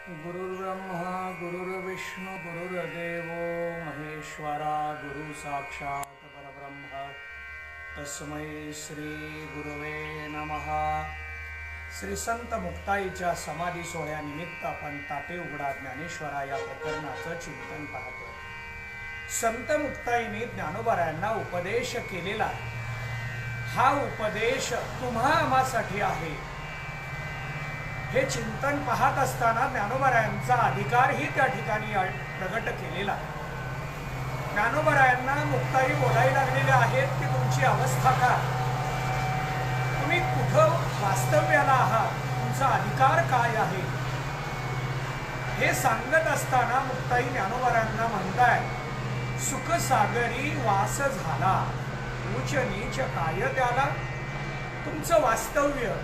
गुरुर्ब्रह्मा गुरुर्विष्णु गुरुर्देवो महेश्वरा गुरु साक्षात परब्रह्म तस्मै श्री गुरुवे नमः। श्री संत मुक्ताईच्या समाधी सोहळ्यानिमित्त आपण ताटे उघडा ज्ञानेश्वरा या प्रकरणाचं चिंतन पाहतोय। संत मुक्ताईने ज्ञानोबारायांना उपदेश केलेला हा उपदेश तुम्हा आम्हासाठी आहे हे चिंतन पाहत असताना ज्ञानोबारायांचा अधिकारही त्या ठिकाणी प्रगट केलेला। ज्ञानोबारायांना मुक्ताई बोलायला लागलेले आहेत की तुमची अवस्था काय, तुम्ही कुठं वास्तव्याला आहात, तुमचा अधिकार काय आहे हे सांगत असताना मुक्ताई ज्ञानोबारायांना म्हणताय, सुख सागरी वास झाला, उच्च नीच काय त्याला। तुमचं वास्तव्य,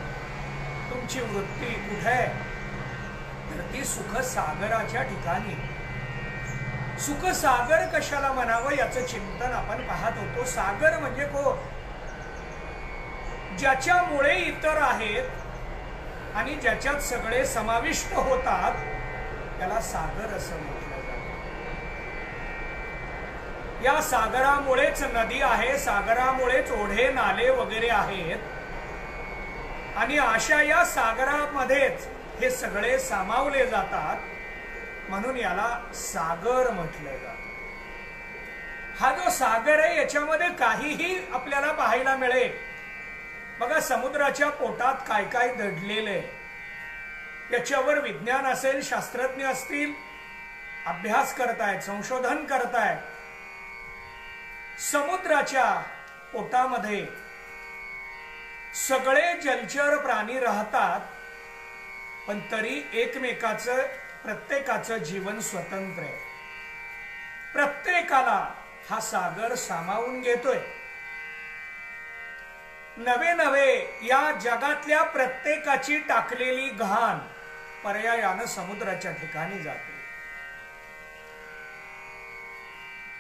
तुमची वृत्ती कुठे तर ती सुख सागराच्या ठिकाणी। सुख सागर कशाला म्हणावं याचं चिंतन आपण पाहत होतो। सागर म्हणजे को ज्याच्यामुळे इतर आहेत आणि ज्याच्यात सगळे समाविष्ट होतात त्याला सागर असं म्हटलं जातं। या सागरामुळेच नदी आहे, सागरामुळेच ओढे नाले वगैरे आहेत आणि अशा या सागरामध्येच हे सगळे सामावले जातात, म्हणून याला सागर म्हटलं जातं। हा जो सागर आहे याच्यामध्ये काहीही आपल्याला पाहायला मिळेल। बघा समुद्राच्या पोटात काय काय दडलेलं आहे, याच्यावर विज्ञान असेल, शास्त्रज्ञ असतील, अभ्यास करतायत, संशोधन करतायत। समुद्राच्या पोटामध्ये सगळे जलचर प्राणी राहतात, पण तरी एकमेकाचं प्रत्येकाचं जीवन स्वतंत्र आहे। प्रत्येकाला हा सागर सामावून घेतोय। नवे नवे या जगातल्या प्रत्येकाची टाकलेली घाण पर्यायानं समुद्राच्या ठिकाणी जाते।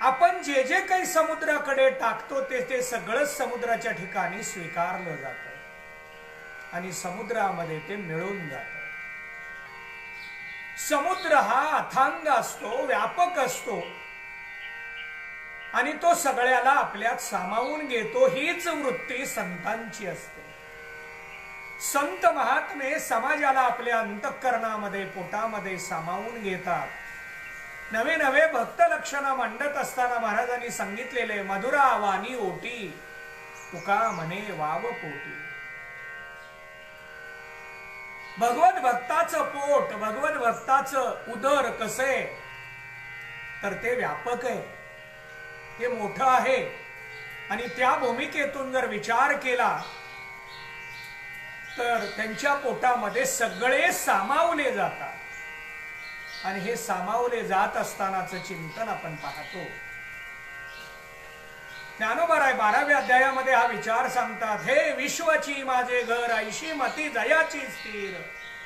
आपण जे जे काही समुद्राकडे टाकतो ते सगळंच समुद्राच्या ठिकाणी स्वीकारलं जातं आणि समुद्रामध्ये ते मिळून जातं। समुद्र हा अथांग असतो, व्यापक असतो आणि तो सगळ्याला आपल्यात सामावून घेतो। हीच वृत्ती संतांची असते। संत महात्मे समाजाला आपल्या अंतःकरणामध्ये, पोटामध्ये सामावून घेतात। नवे नवे भक्त लक्षणा मांडत असताना महाराजांनी सांगितलेले, मधुरा वाणी ओटी तुका म्हणे वाव पोटी। भगवत भक्ताचं पोट, भगवत भक्ताचं उदर कसे तर ते व्यापक आहे, ते मोठं आहे आणि त्या भूमिकेतून जर विचार केला तर त्यांच्या पोटामध्ये सगळे सामावले जातात आणि हे सामावले जात असतानाचं चिंतन आपण पाहतो। ज्ञानोबाराय 12व्या अध्यायामध्ये हा विचार सांगतात, हे विश्वची माझे घर, ऐशी मती जयाची स्थिर,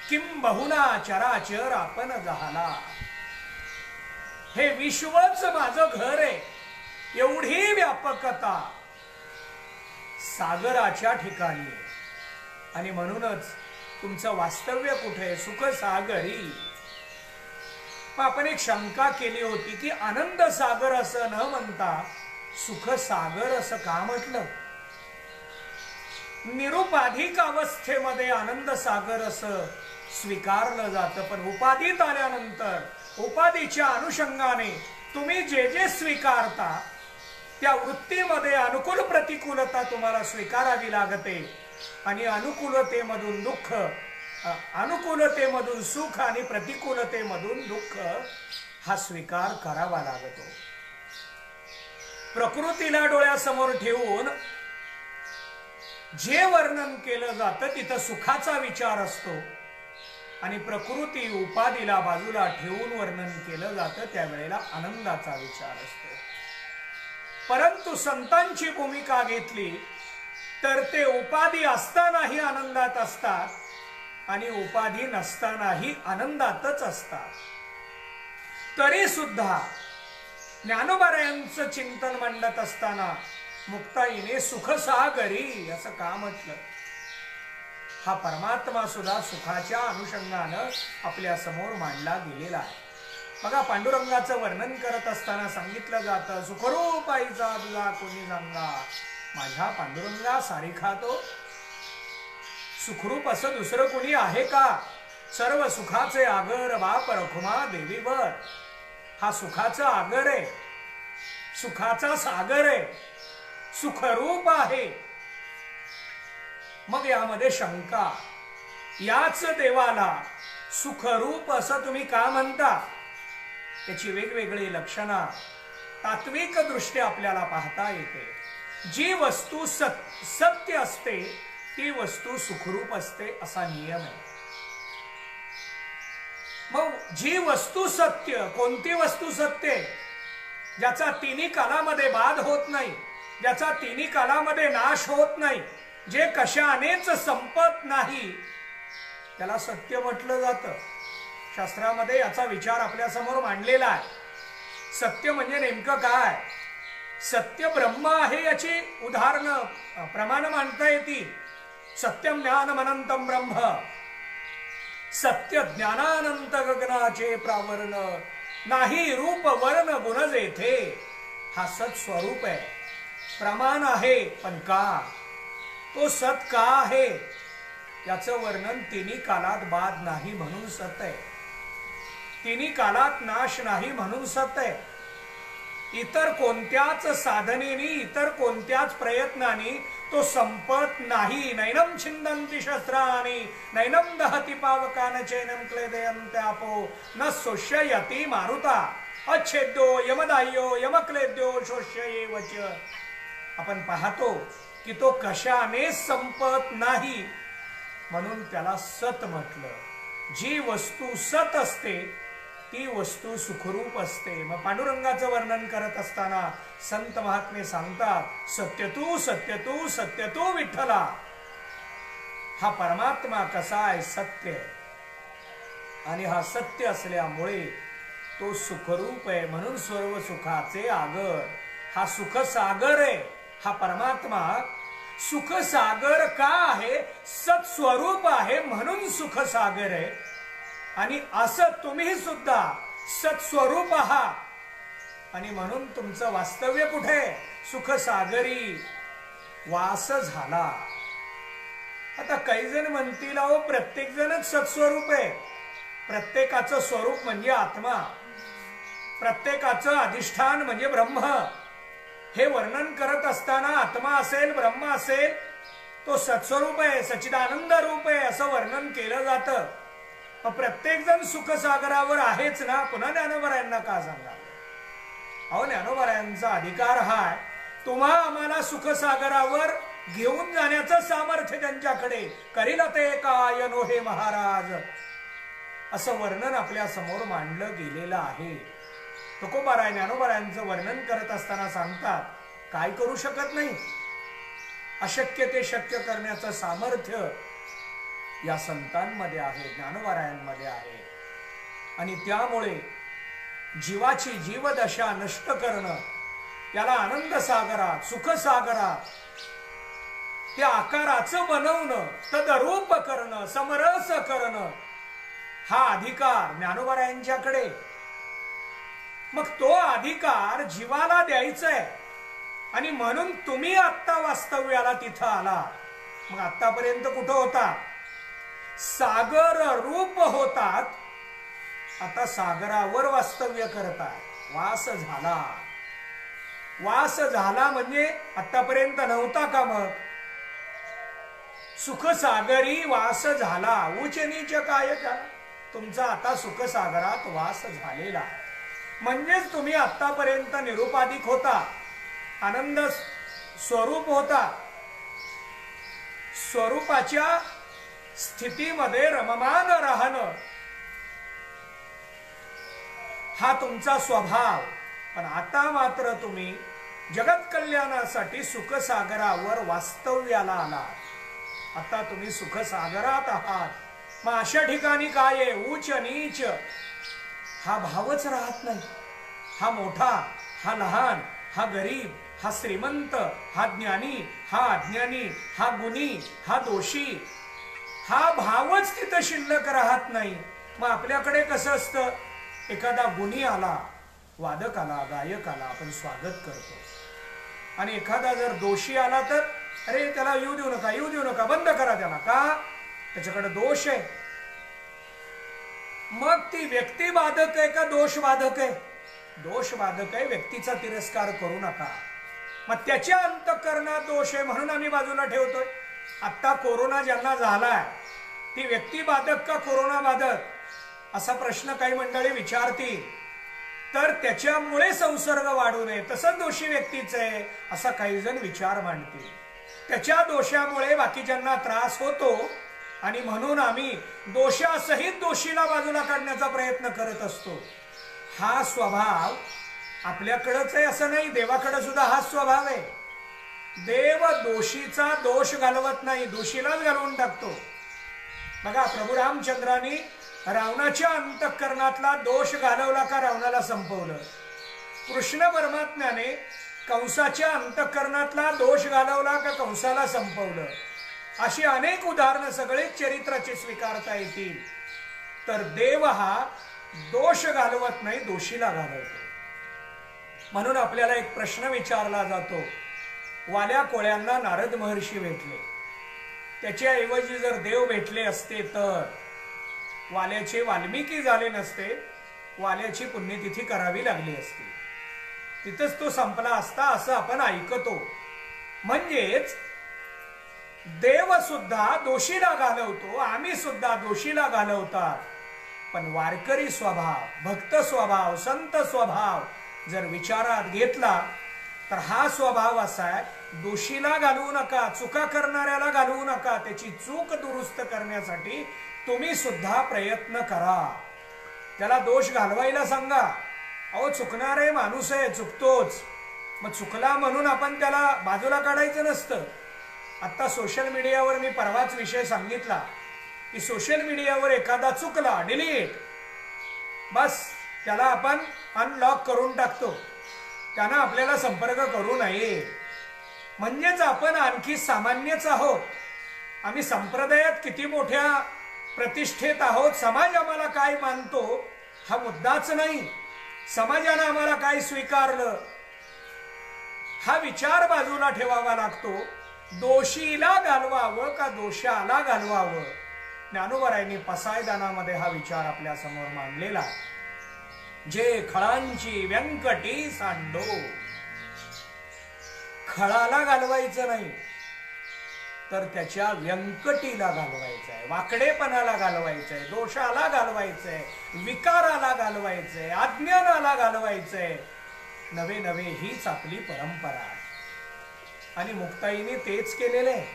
किम बहुना चराचर आपण झाला। हे विश्वच माझं घर आहे, एवढी व्यापकता सागराच्या ठिकाणी आणि म्हणूनच तुमचं वास्तव्य कुठे, सुख सागरी। आपण एक शंका केली होती की आनंद सागर असं न म्हणता सुख सागर असं का म्हटलं। निरुपाधिक अवस्थेमध्ये आनंद सागर असं स्वीकारलं जातं, पण उपाधीत आल्यानंतर उपाधीच्या अनुषंगाने तुम्ही जे जे स्वीकारता त्या वृत्तीमध्ये अनुकूल प्रतिकूलता तुम्हाला स्वीकारावी लागते आणि अनुकूलतेमधून दुःख, अनुकूलतेमधून सुख आणि प्रतिकूलतेमधून दुःख हा स्वीकार करावा लागतो। प्रकृतीला डोळ्यासमोर ठेवून जे वर्णन केलं जातं तिथं सुखाचा विचार असतो आणि प्रकृती उपाधीला बाजूला ठेवून वर्णन केलं जातं त्यावेळेला आनंदाचा विचार असतो। परंतु संतांची भूमिका घेतली तर ते उपाधी असतानाही आनंदात असतात आणि उपाधी नसतानाही आनंदातच असतात। तरी सुद्धा ज्ञानोबारायांचं चिंतन मांडत असताना मुक्ताईने सुख सागरी असं का म्हटलं। हा परमात्मा सुद्धा सुखाच्या अनुषंगानं आपल्या समोर मांडला गेलेला आहे. बघा, पांडुरंगाचं वर्णन करत असताना सांगितलं जातं, सुखरूप आईचा तुझा कोणी सांगा, माझ्या पांडुरंगा सारिखा तो सुखरूप असं दुसरं कोणी आहे का? सर्व सुखाचे आगर बाप रखुमा देवीवर. हा सुखाचा आगर आहे, सुखाचा सागर आहे, सुखरूप आहे. मग यामध्ये शंका, याच देवाला सुखरूप असं तुम्ही का म्हणता? त्याची वेगवेगळी लक्षणं तात्विक दृष्ट्या आपल्याला पाहता येते. जी वस्तू सत्य असते ती वस्तू सुखरूप असते असा नियम आहे. मग जी वस्तू सत्य, कोणती वस्तू सत्य? ज्याचा तिन्ही कालामध्ये बाध होत नाही, ज्याचा तिन्ही कालामध्ये नाश होत नाही, जे कशानेच संपत नाही, त्याला सत्य म्हटलं जातं. शास्त्रामध्ये याचा विचार आपल्या समोर मांडलेला आहे. सत्य म्हणजे नेमकं काय? सत्य ब्रह्म आहे याची उदाहरणं प्रमाण मांडता येतील. सत्यम ज्ञानम अनंतम ब्रह्म, सत्य ज्ञानानंत गगनाचे प्रावरण, नाही रूप वर्ण गुण जेथे. हा सत स्वरूप आहे, प्रमाण आहे. पण का तो सत का आहे? याचं वर्णन तिन्ही कालात बाध नाही म्हणून सत आहे, तिन्ही कालात नाश नाही म्हणून सत आहे. इतर कोणत्याच साधनेनी, इतर कोणत्याच प्रयत्नाने तो संपत नाही. नैनम छिंदन्ति शस्त्राणि नैनम दहति पावकान चैनम क्लेदयन्ति आपो न शोष्ययति मारुता अच्छेद्यो यमदाह्यो यमक्लेद्यो शोष्येव च. आपण पाहतो की तो कशाने संपत नाही म्हणून त्याला सत म्हटलं. जी वस्तू सत असते ती वस्तू सुखरूप असते. मग पांडुरंगाचं वर्णन करत असताना संत महात्मे सांगतात, सत्य तू सत्य तू सत्य तू विठ्ठला. हा परमात्मा कसा आहे? सत्य आहे. आणि हा सत्य असल्यामुळे तो सुखरूप आहे. म्हणून सर्व सुखाचे आगर, हा सुख सागर आहे. हा परमात्मा सुख सागर का आहे? सत्स्वरूप आहे म्हणून सुख सागर आहे. आणि असं तुम्ही सुद्धा सत्स्वरूप आहात आणि म्हणून तुमचं वास्तव्य कुठे? सुख सागरी वास झाला. आता काही जण म्हणतील, अहो प्रत्येक जणच सत्स्वरूप आहे. प्रत्येकाचं स्वरूप म्हणजे आत्मा, प्रत्येकाचं अधिष्ठान म्हणजे ब्रह्म. हे वर्णन करत असताना आत्मा असेल, ब्रह्म असेल, तो सत्स्वरूप आहे, सच्चिदानंद रूप आहे असं वर्णन केलं जातं. प्रत्येक जण सुखसागरावर आहेच ना. पुन्हा ज्ञानोबारायांना का सांगा? अहो ज्ञानोबारायांचा अधिकार हाय, तुम्हा आम्हाला सुखसागरावर घेऊन जाण्याचं सामर्थ्य त्यांच्याकडे. करील ते काय नो हे महाराज, असं वर्णन आपल्या समोर मांडलं गेलेलं आहे. तुकोबाराय ज्ञानोबारायांचं वर्णन करत असताना सांगतात, काय करू शकत नाही? अशक्य ते शक्य करण्याचं सामर्थ्य या संतांमध्ये आहे, ज्ञानोबारायांमध्ये आहे. आणि त्यामुळे जीवाची जीवदशा नष्ट करणं, याला आनंद सागरात, सुख सागरात त्या आकाराचं बनवणं, तदरूप करणं, समरस करणं, हा अधिकार ज्ञानोबारायांच्याकडे. मग तो अधिकार जीवाला द्यायचा आहे. आणि म्हणून तुम्ही आत्ता वास्तव्याला तिथं आला. मग आतापर्यंत कुठं होता? सागर रूप होतात, आता सागरावर वास्तव्य करतात. वास झाला. वास झाला म्हणजे आतापर्यंत नव्हता का? मग सुख सागरी वास झाला. उच्च नीच काय का? तुमचा आता सुख सागरात वास झालेला. म्हणजेच तुम्ही आतापर्यंत निरुपाधिक होता, आनंद स्वरूप होता. स्वरूपाच्या स्थितीमध्ये रममान राहणं हा तुमचा स्वभाव. पण आता मात्र तुम्ही जगत कल्याणासाठी सुखसागरावर वास्तव्याला आलात. आता तुम्ही सुखसागरात आहात. मग अशा ठिकाणी काय आहे? उच्च नीच हा भावच राहत नाही. हा मोठा, हा लहान, हा गरीब, हा श्रीमंत, हा ज्ञानी, हा अज्ञानी, हा गुणी, हा दोषी, हा भावच तिथं शिल्लक राहत नाही. मग आपल्याकडे कसं असतं, एखादा गुणी आला, वादक आला, गायक आला, आपण स्वागत करतो. आणि एखादा जर दोषी आला तर अरे त्याला येऊ देऊ नका, येऊ देऊ नका, बंद करा त्याला, का त्याच्याकडे दोष आहे. मग ती व्यक्तिबाधक आहे का दोषबाधक आहे? दोषबाधक आहे. व्यक्तीचा तिरस्कार करू नका. मग त्याच्या अंतःकरणात दोष आहे म्हणून आम्ही बाजूला ठेवतोय. आता कोरोना ज्यांना झालाय ती व्यक्तिबाधक का कोरोना बाधक असा प्रश्न काही मंडळी विचारतील. तर त्याच्यामुळे संसर्ग वाढू नये तसं दोषी व्यक्तीच आहे असा काही जण विचार मांडतील. त्याच्या दोषामुळे बाकीच्यांना त्रास होतो आणि म्हणून आम्ही दोषासहित दोषीला बाजूला काढण्याचा प्रयत्न करत असतो. हा स्वभाव आपल्याकडंच आहे असं नाही, देवाकडे सुद्धा हा स्वभाव आहे. देव दोषीचा दोष घालवत नाही, दोषीलाच घालवून टाकतो. बघा, प्रभू रामचंद्रांनी रावणाच्या अंतःकरणातला दोष घालवला का रावणाला संपवलं. कृष्ण परमात्म्याने कंसाच्या अंतःकरणातला दोष घालवला का कंसाला संपवलं. अशी अनेक उदाहरणं सगळेच चरित्राची स्वीकारता येतील. तर देव हा दोष घालवत नाही, दोषीला घालवतो. म्हणून आपल्याला एक प्रश्न विचारला जातो. वाल्या कोळ्यांना नारद महर्षी भेटले, त्याच्याऐवजी जर देव भेटले असते तर वाल्याचे वाल्मिकी झाले नसते, वाल्याची पुण्यतिथी करावी लागली असती, तिथंच तो संपला असता असं आपण ऐकतो. म्हणजेच देव सुद्धा दोषीला घालवतो, आम्ही सुद्धा दोषीला घालवतात. पण वारकरी स्वभाव, भक्त स्वभाव, संत स्वभाव जर विचारात घेतला तर हा स्वभाव असा आहे, दोषीला घालवू नका, चुका करणाऱ्याला घालवू नका. त्याची चूक दुरुस्त करण्यासाठी तुम्ही सुद्धा प्रयत्न करा. त्याला दोष घालवायला सांगा. अहो, चुकणारे माणूस आहे, चुकतोच. मग चुकला म्हणून आपण त्याला बाजूला काढायचं नसतं. आता सोशल मीडियावर मी परवाच विषय सांगितला की सोशल मीडियावर एखादा चुकला, डिलीट, बस त्याला आपण अनलॉक करून टाकतो. त्यानं आपल्याला संपर्क करू नये. म्हणजेच आपण आणखी सामान्यच आहोत. आम्ही संप्रदायात किती मोठ्या प्रतिष्ठेत आहोत, समाज आम्हाला काय मानतो हा मुद्दाच नाही, समाजानं आम्हाला काय स्वीकारलं हा विचार बाजूला ठेवावा लागतो. दोषीला घालवावं का दोषाला घालवावं? ज्ञानोबरायांनी पसायदानामध्ये हा विचार आपल्या समोर मांडलेला. जे खळांची व्यंकटी सांडो, खळाला घालवायचं नाही तर त्याच्या व्यंकटीला घालवायचंय, वाकडेपणाला घालवायचंय, दोषाला घालवायचंय, विकाराला घालवायचंय, अज्ञानाला घालवायचंय. नवे नवे हीच आपली परंपरा आहे. आणि मुक्ताईने तेच केलेलं आहे.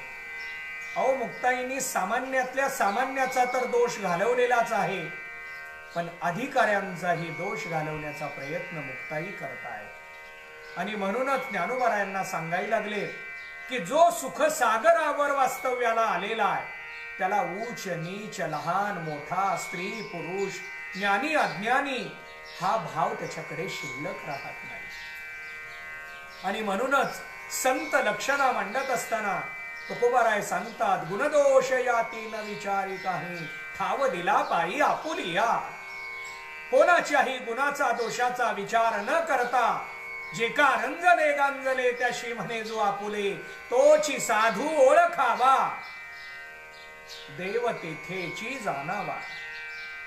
अहो, मुक्ताईने सामान्यातल्या सामान्याचा तर दोष घालवलेलाच आहे, पण अधिकाऱ्यांचाही दोष घालवण्याचा प्रयत्न मुक्ताई करताय. आणि म्हणूनच ज्ञानोबरायांना सांगायला लागले की जो सुख सागरावर वास्तव्याला आलेला आहे त्याला उच्च नीच, लहान मोठा, स्त्री पुरुष, ज्ञानी अज्ञानी हा भाव त्याच्याकडे शिल्लक राहत नाही. आणि म्हणूनच संत लक्षणा मांडत असताना तुकोबाराय सांगतात, गुणदोष याती न विचारी काही, ठाव दिला पायी आपुलिया. कोणाच्याही गुणाचा दोषाचा विचार न करता जे का रंजले गांजले त्याशी म्हणे जो आपुले, तोची साधू ओळखावा, देव तेथेची जाणावा.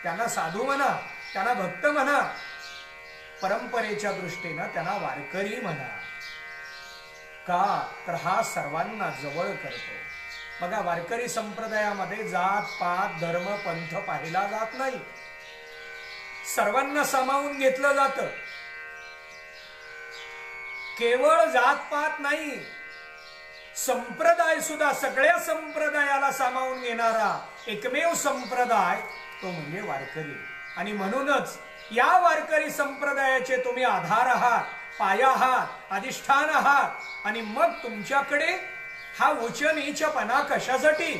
त्यांना साधू म्हणा, त्यांना भक्त म्हणा, परंपरेच्या दृष्टीनं त्यांना वारकरी म्हणा. का तर हा सर्वांना जवळ करतो. बघा, वारकरी संप्रदायामध्ये जात पात धर्म पंथ पाहिला जात नाही, सर्वांना सामावून घेतलं जातं. केवळ जातपात नाही, संप्रदाय सुद्धा, सगळ्या संप्रदायाला सामावून घेणारा एकमेव संप्रदाय तो म्हणजे वारकरी. आणि म्हणूनच या वारकरी संप्रदायाचे तुम्ही आधार आहात, पाया आहात, अधिष्ठान आहात. आणि मग तुमच्याकडे हा उच्च नीचपणा कशासाठी?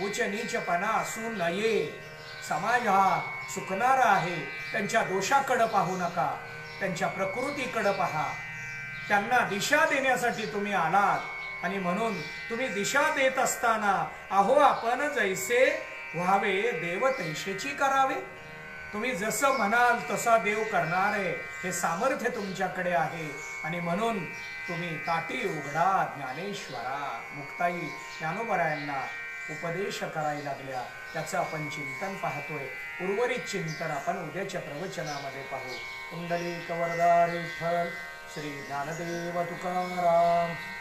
उच्च नीचपणा असू नये. समाज हा चुकणारा आहे, त्यांच्या दोषाकडे पाहू नका, त्यांच्या प्रकृतीकडे पहा. त्यांना दिशा देण्यासाठी तुम्ही आलात. आणि म्हणून तुम्ही दिशा देत असताना अहो आपण जैसे व्हावे देव तैसेची करावे. तुम्ही जसं म्हणाल तसा देव करणार आहे हे सामर्थ्य तुमच्याकडे आहे. आणि म्हणून तुम्ही ताटी उघडा ज्ञानेश्वरा. मुक्ताई ज्ञानोबरायांना उपदेश करायला लागल्या. त्याचं आपण चिंतन पाहतोय. उर्वरित चिंतन आपण उद्याच्या प्रवचनामध्ये पाहू. कुंडलिक वरदा विठ्ठल श्री ज्ञानदेव तुकाराम.